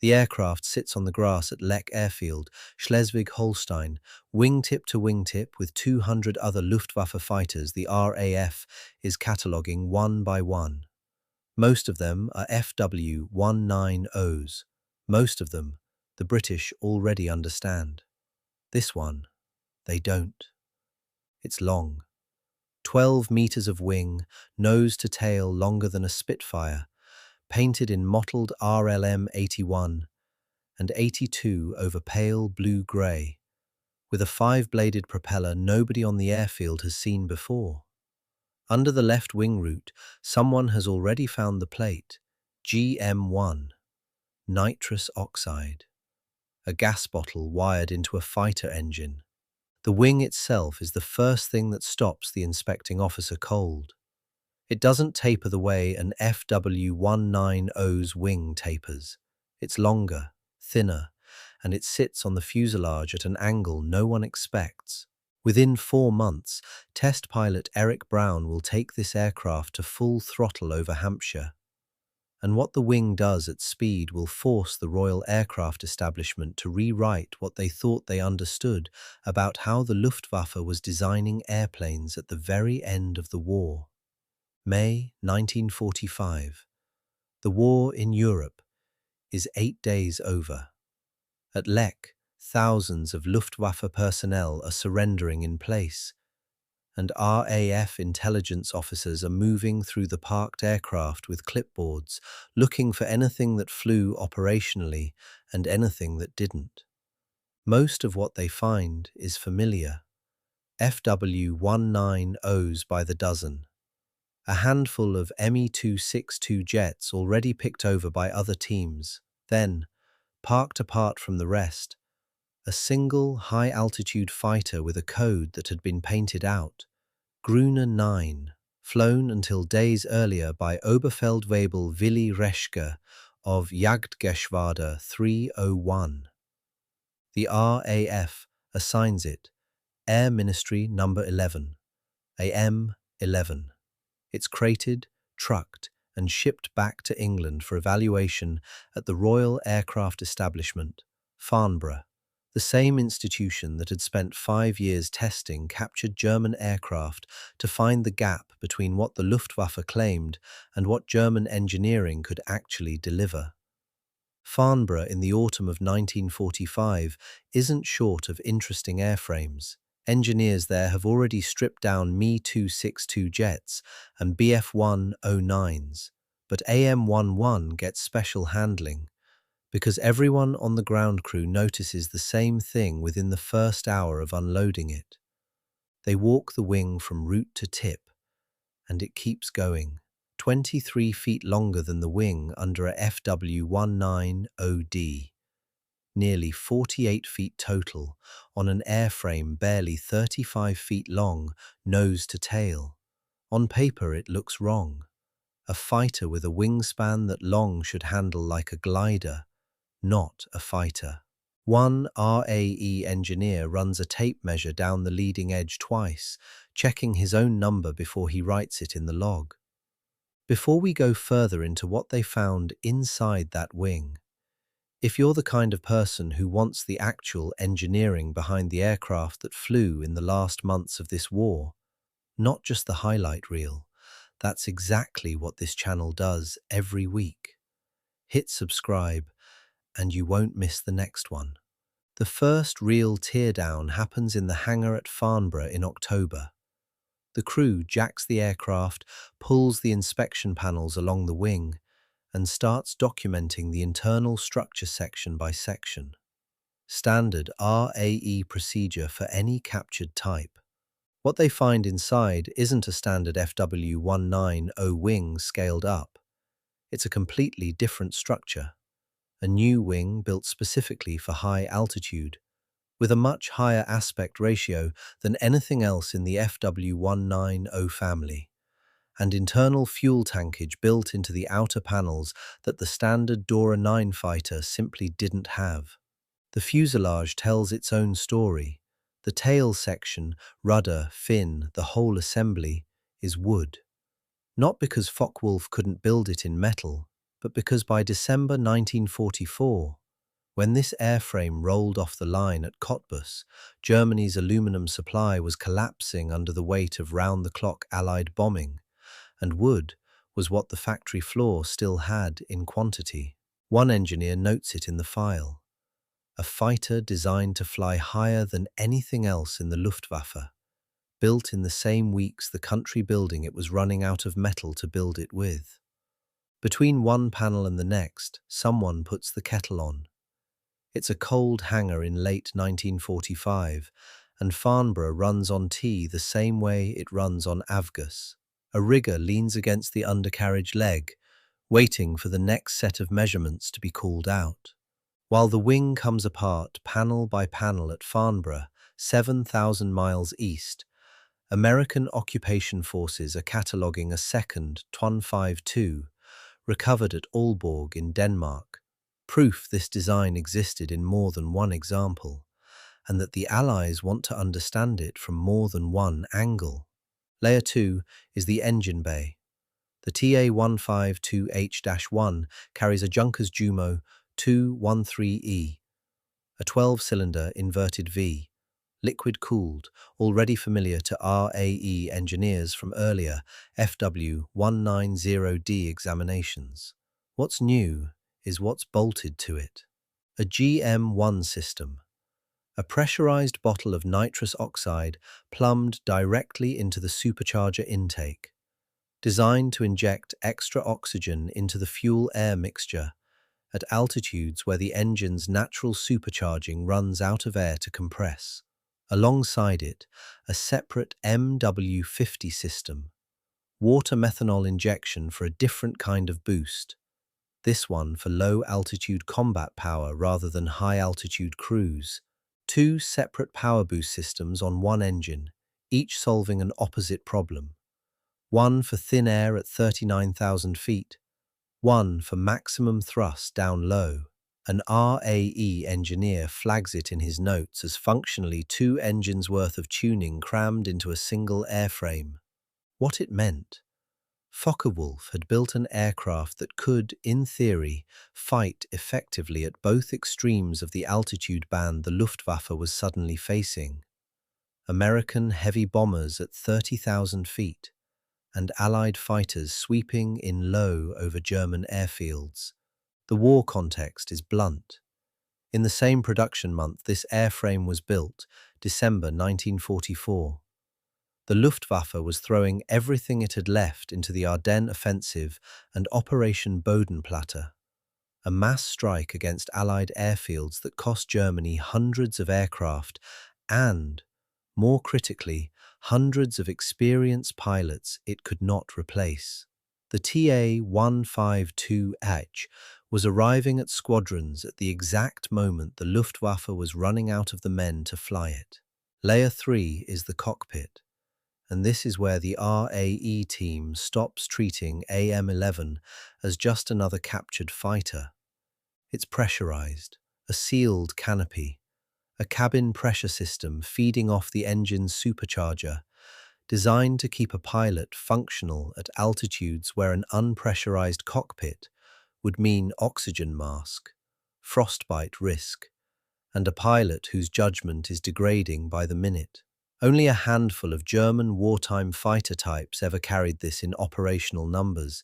The aircraft sits on the grass at Leck airfield, Schleswig-Holstein, wingtip to wingtip with 200 other Luftwaffe fighters the RAF is cataloguing one by one. Most of them are FW-190s. Most of them, the British already understand. This one, they don't. It's long. 12 meters of wing, nose to tail longer than a Spitfire, painted in mottled RLM 81 and 82 over pale blue-grey, with a 5-bladed propeller nobody on the airfield has seen before. Under the left wing root, someone has already found the plate, GM1, nitrous oxide, a gas bottle wired into a fighter engine. The wing itself is the first thing that stops the inspecting officer cold. It doesn't taper the way an FW-190's wing tapers. It's longer, thinner, and it sits on the fuselage at an angle no one expects. Within 4 months, test pilot Eric Brown will take this aircraft to full throttle over Hampshire. And what the wing does at speed will force the Royal Aircraft Establishment to rewrite what they thought they understood about how the Luftwaffe was designing airplanes at the very end of the war. May 1945. The war in Europe is 8 days over. At Leck, thousands of Luftwaffe personnel are surrendering in place, and RAF intelligence officers are moving through the parked aircraft with clipboards, looking for anything that flew operationally and anything that didn't. Most of what they find is familiar. FW-190s by the dozen. A handful of Me-262 jets already picked over by other teams. Then, parked apart from the rest, a single high-altitude fighter with a code that had been painted out, Gruner 9, flown until days earlier by Oberfeldwebel Willy Reschke of Jagdgeschwader 301. The RAF assigns it Air Ministry Number 11, AM-11. It's crated, trucked, and shipped back to England for evaluation at the Royal Aircraft Establishment, Farnborough, the same institution that had spent 5 years testing captured German aircraft to find the gap between what the Luftwaffe claimed and what German engineering could actually deliver. Farnborough in the autumn of 1945 isn't short of interesting airframes. Engineers there have already stripped down Me-262 jets and Bf-109s, but AM-11 gets special handling because everyone on the ground crew notices the same thing within the first hour of unloading it. They walk the wing from root to tip, and it keeps going, 23 feet longer than the wing under a FW-19OD. Nearly 48 feet total, on an airframe barely 35 feet long, nose to tail. On paper it looks wrong. A fighter with a wingspan that long should handle like a glider, not a fighter. One RAE engineer runs a tape measure down the leading edge twice, checking his own number before he writes it in the log. Before we go further into what they found inside that wing, if you're the kind of person who wants the actual engineering behind the aircraft that flew in the last months of this war, not just the highlight reel, that's exactly what this channel does every week. Hit subscribe and you won't miss the next one. The first real teardown happens in the hangar at Farnborough in October. The crew jacks the aircraft, pulls the inspection panels along the wing, and starts documenting the internal structure section by section. Standard RAE procedure for any captured type. What they find inside isn't a standard FW-190 wing scaled up. It's a completely different structure. A new wing built specifically for high altitude, with a much higher aspect ratio than anything else in the FW-190 family, and internal fuel tankage built into the outer panels that the standard Dora 9 fighter simply didn't have. The fuselage tells its own story. The tail section, rudder, fin, the whole assembly, is wood. Not because Focke-Wulf couldn't build it in metal, but because by December 1944, when this airframe rolled off the line at Cottbus, Germany's aluminum supply was collapsing under the weight of round-the-clock Allied bombing, and wood was what the factory floor still had in quantity. One engineer notes it in the file: a fighter designed to fly higher than anything else in the Luftwaffe, built in the same weeks the country building it was running out of metal to build it with. Between one panel and the next, someone puts the kettle on. It's a cold hangar in late 1945, and Farnborough runs on tea the same way it runs on Avgus. A rigger leans against the undercarriage leg, waiting for the next set of measurements to be called out. While the wing comes apart panel by panel at Farnborough, 7,000 miles east, American occupation forces are cataloguing a second Ta152 recovered at Aalborg in Denmark, proof this design existed in more than one example, and that the Allies want to understand it from more than one angle. Layer 2 is the engine bay. The Ta152H-1 carries a Junkers Jumo 213E, a 12-cylinder inverted V, liquid-cooled, already familiar to RAE engineers from earlier FW190D examinations. What's new is what's bolted to it. A GM1 system, a pressurized bottle of nitrous oxide plumbed directly into the supercharger intake, designed to inject extra oxygen into the fuel-air mixture at altitudes where the engine's natural supercharging runs out of air to compress. Alongside it, a separate MW50 system, water methanol injection for a different kind of boost, this one for low-altitude combat power rather than high-altitude cruise. Two separate power boost systems on one engine, each solving an opposite problem. One for thin air at 39,000 feet, one for maximum thrust down low. An RAE engineer flags it in his notes as functionally two engines' worth of tuning crammed into a single airframe. What it meant? Focke-Wulf had built an aircraft that could, in theory, fight effectively at both extremes of the altitude band the Luftwaffe was suddenly facing. American heavy bombers at 30,000 feet, and Allied fighters sweeping in low over German airfields. The war context is blunt. In the same production month this airframe was built, December 1944. The Luftwaffe was throwing everything it had left into the Ardennes offensive and Operation Bodenplatte, a mass strike against Allied airfields that cost Germany hundreds of aircraft and, more critically, hundreds of experienced pilots it could not replace. The Ta152H was arriving at squadrons at the exact moment the Luftwaffe was running out of the men to fly it. Layer 3 is the cockpit, and this is where the RAE team stops treating AM-11 as just another captured fighter. It's pressurized, a sealed canopy, a cabin pressure system feeding off the engine's supercharger, designed to keep a pilot functional at altitudes where an unpressurized cockpit would mean oxygen mask, frostbite risk, and a pilot whose judgment is degrading by the minute. Only a handful of German wartime fighter types ever carried this in operational numbers,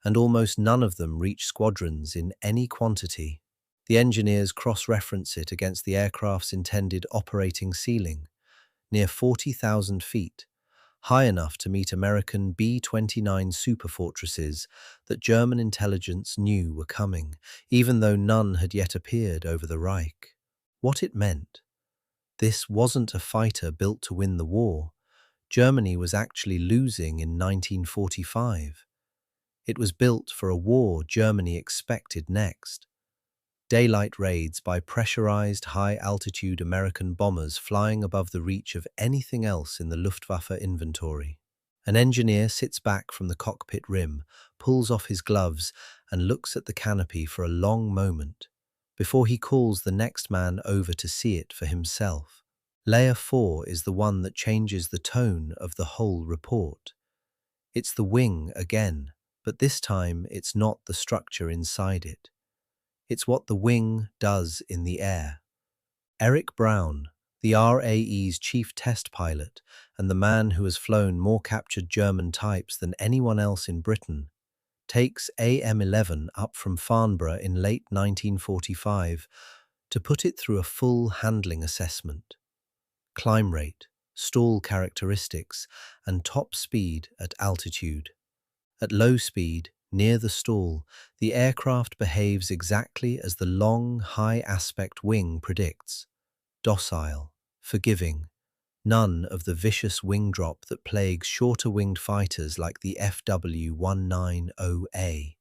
and almost none of them reached squadrons in any quantity. The engineers cross-reference it against the aircraft's intended operating ceiling, near 40,000 feet, high enough to meet American B-29 superfortresses that German intelligence knew were coming, even though none had yet appeared over the Reich. What it meant? This wasn't a fighter built to win the war. Germany was actually losing in 1945. It was built for a war Germany expected next. Daylight raids by pressurized high-altitude American bombers flying above the reach of anything else in the Luftwaffe inventory. An engineer sits back from the cockpit rim, pulls off his gloves, and looks at the canopy for a long moment, before he calls the next man over to see it for himself. Layer 4 is the one that changes the tone of the whole report. It's the wing again, But this time, it's not the structure inside it. It's what the wing does in the air. Eric Brown, the RAE's chief test pilot and the man who has flown more captured German types than anyone else in Britain, takes AM-11 up from Farnborough in late 1945 to put it through a full handling assessment. Climb rate, stall characteristics, and top speed at altitude. At low speed, near the stall, the aircraft behaves exactly as the long, high-aspect wing predicts. Docile, forgiving, none of the vicious wing drop that plagues shorter-winged fighters like the FW190A.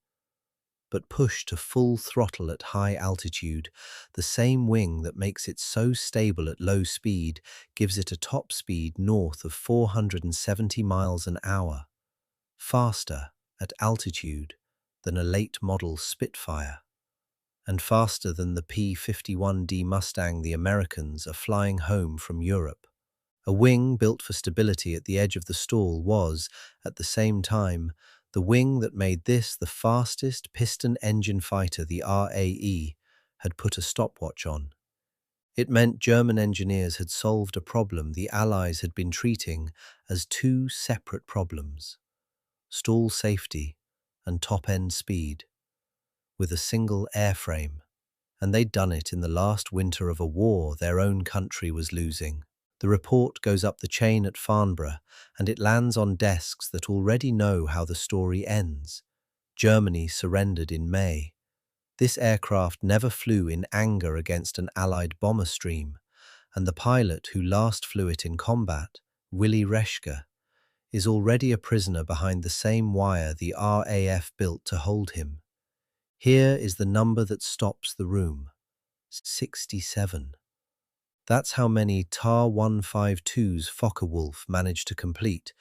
But pushed to full throttle at high altitude, the same wing that makes it so stable at low speed gives it a top speed north of 470 miles an hour, faster at altitude than a late-model Spitfire, and faster than the P-51D Mustang the Americans are flying home from Europe. A wing built for stability at the edge of the stall was, at the same time, the wing that made this the fastest piston-engine fighter the RAE had put a stopwatch on. It meant German engineers had solved a problem the Allies had been treating as two separate problems: stall safety and top-end speed, with a single airframe. And they'd done it in the last winter of a war their own country was losing. The report goes up the chain at Farnborough, and it lands on desks that already know how the story ends. Germany surrendered in May. This aircraft never flew in anger against an Allied bomber stream, and the pilot who last flew it in combat, Willy Reschke, is already a prisoner behind the same wire the RAF built to hold him. Here is the number that stops the room: 67. That's how many Ta-152s Focke-Wulf managed to complete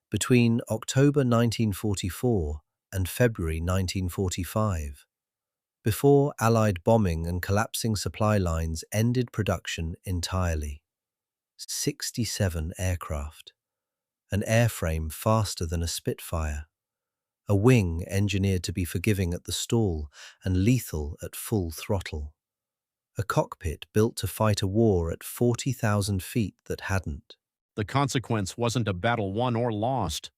between October 1944 and February 1945, before Allied bombing and collapsing supply lines ended production entirely. 67 aircraft, an airframe faster than a Spitfire, a wing engineered to be forgiving at the stall and lethal at full throttle. A cockpit built to fight a war at 40,000 feet that hadn't. The consequence wasn't a battle won or lost.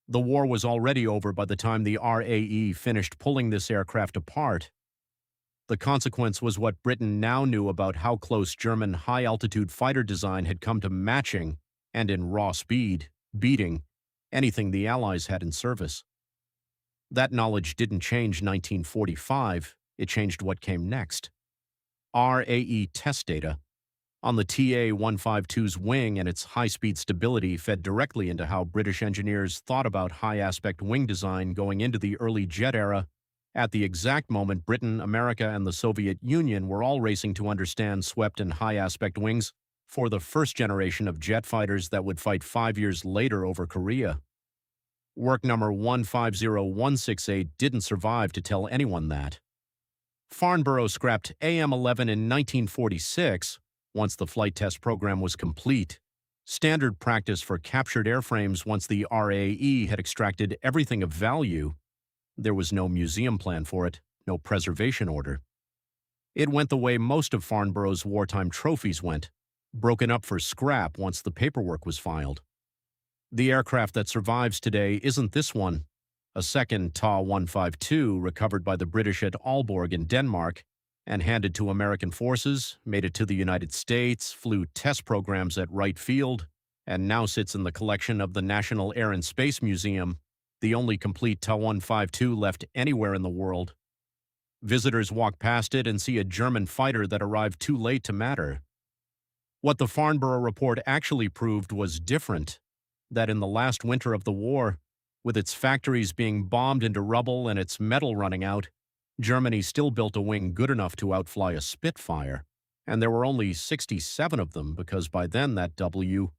The war was already over by the time the RAE finished pulling this aircraft apart. The consequence was what Britain now knew about how close German high-altitude fighter design had come to matching, and in raw speed, beating, anything the Allies had in service. That knowledge didn't change 1945, it changed what came next. RAE test data on the Ta-152's wing and its high-speed stability fed directly into how British engineers thought about high-aspect wing design going into the early jet era, at the exact moment Britain, America, and the Soviet Union were all racing to understand swept and high-aspect wings for the first generation of jet fighters that would fight 5 years later over Korea. Werknummer 150168 didn't survive to tell anyone that. Farnborough scrapped AM-11 in 1946, once the flight test program was complete. Standard practice for captured airframes once the RAE had extracted everything of value. There was no museum plan for it, no preservation order. It went the way most of Farnborough's wartime trophies went, broken up for scrap once the paperwork was filed. The aircraft that survives today isn't this one. A second Ta-152 recovered by the British at Aalborg in Denmark and handed to American forces, made it to the United States, flew test programs at Wright Field, and now sits in the collection of the National Air and Space Museum, the only complete Ta-152 left anywhere in the world. Visitors walk past it and see a German fighter that arrived too late to matter. What the Farnborough report actually proved was different, that in the last winter of the war, with its factories being bombed into rubble and its metal running out, Germany still built a wing good enough to outfly a Spitfire, and there were only 67 of them because by then that W